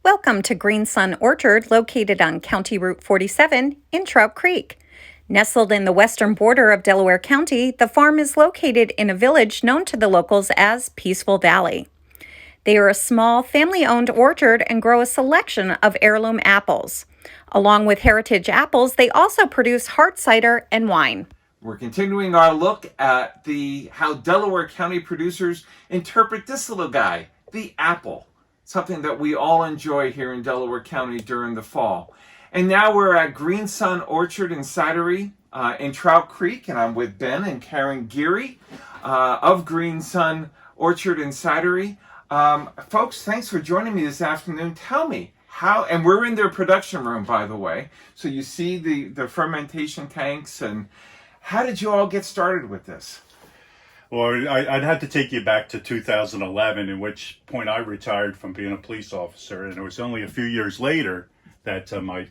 Welcome to Green Sun Orchard, located on County Route 47 in Trout Creek. Nestled in the western border of Delaware County, the farm is located in a village known to the locals as Peaceful Valley. They are a small, family-owned orchard and grow a selection of heirloom apples. Along with heritage apples, they also produce hard cider and wine. We're continuing our look at how Delaware County producers interpret this little guy, the apple. Something that we all enjoy here in Delaware County during the fall. And now we're at Green Sun Orchard and Cidery in Trout Creek, and I'm with Ben and Karen Geary of Green Sun Orchard and Cidery. Folks, thanks for joining me this afternoon. Tell me how, and we're in their production room, by the way, so you see the fermentation tanks, and how did you all get started with this? Well, I'd have to take you back to 2011, in which point I retired from being a police officer, and it was only a few years later that my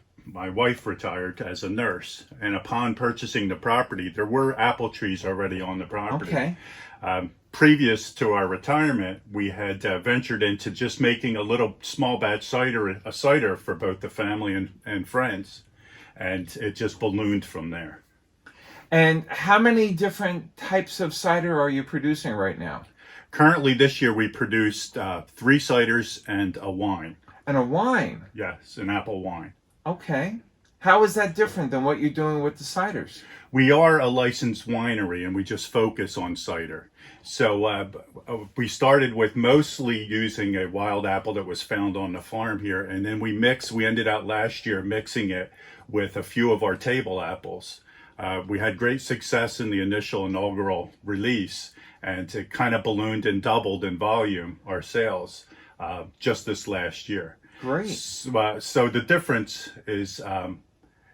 wife retired as a nurse. And upon purchasing the property, there were apple trees already on the property. Okay. Previous to our retirement, we had ventured into just making a little small batch cider for both the family and friends, and it just ballooned from there. And how many different types of cider are you producing right now? Currently, this year, we produced 3 ciders and a wine. And a wine? Yes, an apple wine. Okay. How is that different than what you're doing with the ciders? We are a licensed winery, and we just focus on cider. So we started with mostly using a wild apple that was found on the farm here, and then we ended out last year mixing it with a few of our table apples. We had great success in the initial inaugural release, and it kind of ballooned and doubled in volume, our sales, just this last year. Great. So the difference is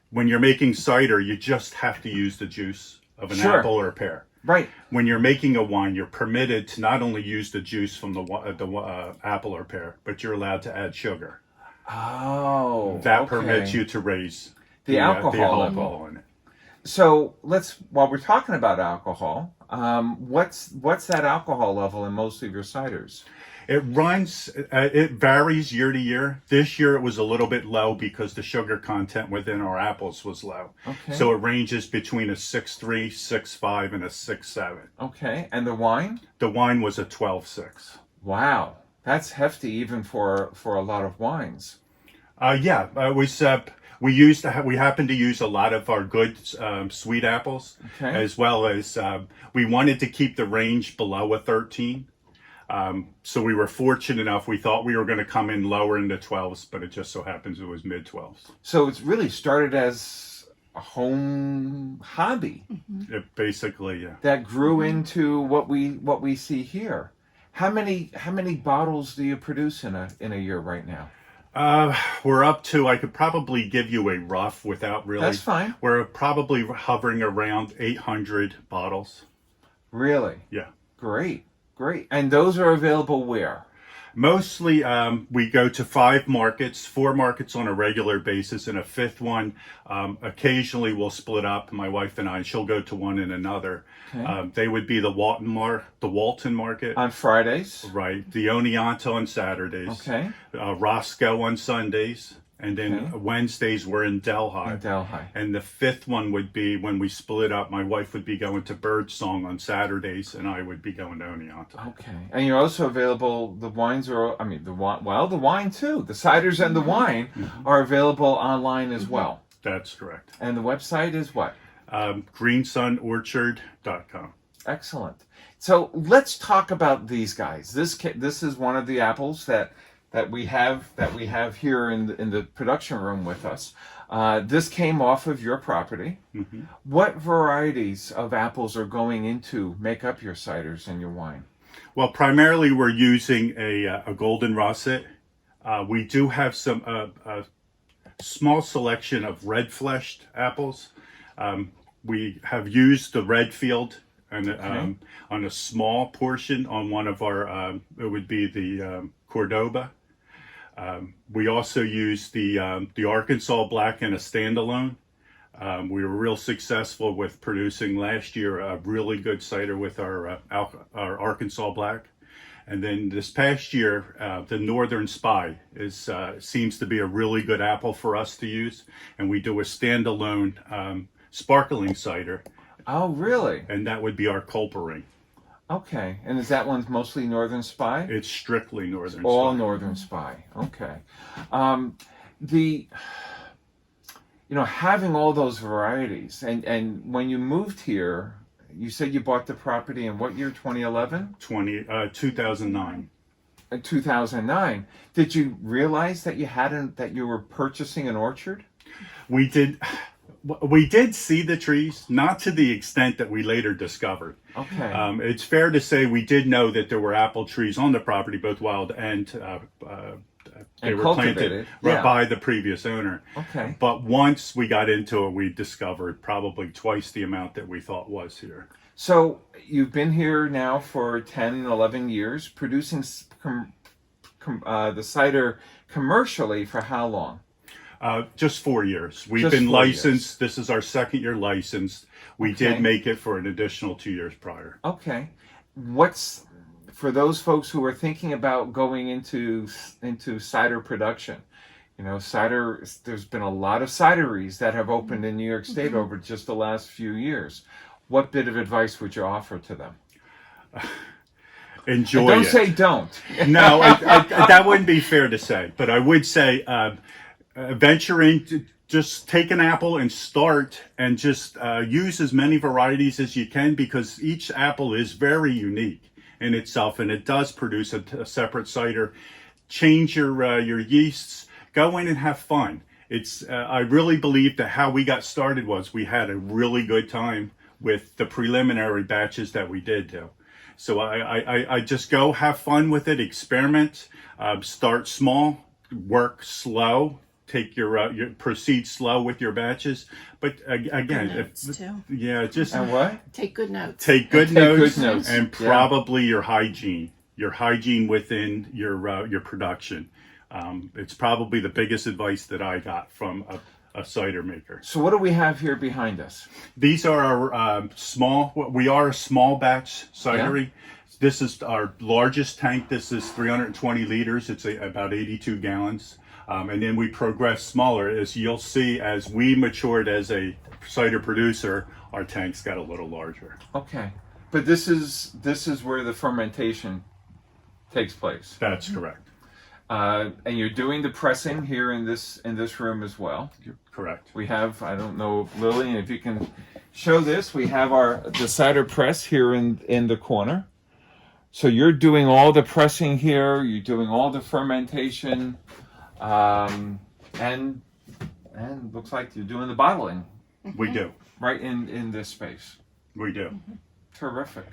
when you're making cider, you just have to use the juice of an apple or a pear. Right. When you're making a wine, you're permitted to not only use the juice from the apple or pear, but you're allowed to add sugar. Oh, that permits you to raise the alcohol in it. So while we're talking about alcohol, what's that alcohol level in most of your ciders? It varies year to year. This year it was a little bit low because the sugar content within our apples was low. Okay. So it ranges between a 6.3, 6.5, and a 6.7. Okay, and the wine? The wine was a 12.6. Wow, that's hefty even for a lot of wines. We happen to use a lot of our good sweet apples, as well as we wanted to keep the range below a 13. So we were fortunate enough, we thought we were going to come in lower in the 12s, but it just so happens it was mid 12s. So it's really started as a home hobby. It basically, yeah. That grew into what we see here. How many bottles do you produce in a year right now? We're up to, I could probably give you a rough without really. That's fine. We're probably hovering around 800 bottles. Really? Yeah. Great. And those are available where? Mostly, we go to 5 markets, 4 markets on a regular basis, and a 5th one, occasionally we'll split up, my wife and I, she'll go to one and another. Okay. They would be the Walton Market. On Fridays? Right. The Oneonta on Saturdays. Okay. Roscoe on Sundays. And then Wednesdays we're in Delhi. And the 5th one would be when we split up. My wife would be going to Birdsong on Saturdays, and I would be going to Oneonta. Okay. And you're also available. The wines are. the wine too. The ciders and the wine are available online as well. That's correct. And the website is what? greensunorchard.com. Excellent. So let's talk about these guys. This is one of the apples that we have here in the production room with us. This came off of your property. Mm-hmm. What varieties of apples are going into make up your ciders and your wine? Well, primarily we're using a golden russet. We do have some a small selection of red-fleshed apples. We have used the Redfield and on a small portion on one of our. It would be the Cordoba. We also use the Arkansas Black in a standalone. We were real successful with producing last year a really good cider with our Arkansas Black. And then this past year, the Northern Spy seems to be a really good apple for us to use. And we do a standalone sparkling cider, Oh, really? and that would be our culpering. Okay. And is that one's mostly Northern Spy? It's strictly Northern All Spy. Northern Spy. Okay. The having all those varieties, and when you moved here, you said you bought the property in what year? 2011? 2009. 2009. Did you realize that you were purchasing an orchard? We did see the trees, not to the extent that we later discovered. Okay. It's fair to say we did know that there were apple trees on the property, both wild and they And were cultivated, planted yeah. by the previous owner. Okay. But once we got into it, we discovered probably twice the amount that we thought was here. So you've been here now for 10, 11 years, producing the cider commercially for how long? Just 4 years. We've Just been 4 years. licensed. This is our second year licensed. We Okay. did make it for an additional 2 years prior. Okay. What's for those folks who are thinking about going into cider production? Cider. There's been a lot of cideries that have opened in New York State over just the last few years. What bit of advice would you offer to them? Enjoy And don't it. say don't. No, that wouldn't be fair to say. But I would say venture into, just take an apple and start and just use as many varieties as you can, because each apple is very unique in itself, and it does produce a separate cider. Change your yeasts. Go in and have fun. I really believe that how we got started was we had a really good time with the preliminary batches that we did do. So I just go have fun with it, experiment, start small, work slow, take your proceed slow with your batches. But again, notes, too. Yeah, just And what? Take good notes. take good Take notes, good notes, and yeah. probably your hygiene within your production. It's probably the biggest advice that I got from a cider maker. So what do we have here behind us? These are our we are a small batch cidery. This is our largest tank. This is 320 liters. It's about 82 gallons. And then we progress smaller. As you'll see, as we matured as a cider producer, our tanks got a little larger. Okay. But this is where the fermentation takes place. That's correct. And you're doing the pressing here in this room as well. You're correct. We have, I don't know, Lillian, if you can show this, we have the cider press here in the corner. So you're doing all the pressing here, you're doing all the fermentation, and looks like you're doing the bottling We do. right in this space. We do. Terrific.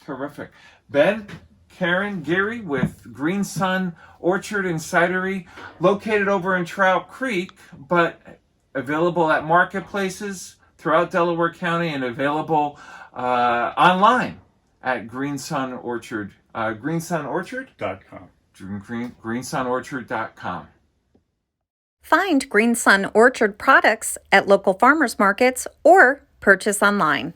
Terrific. Ben, Karen, Gary with Green Sun Orchard and Cidery, located over in Trout Creek, but available at marketplaces throughout Delaware County and available online at Green Sun Orchard. Green Sun Orchard? .com. greensunorchard.com. Find Green Sun Orchard products at local farmers markets or purchase online.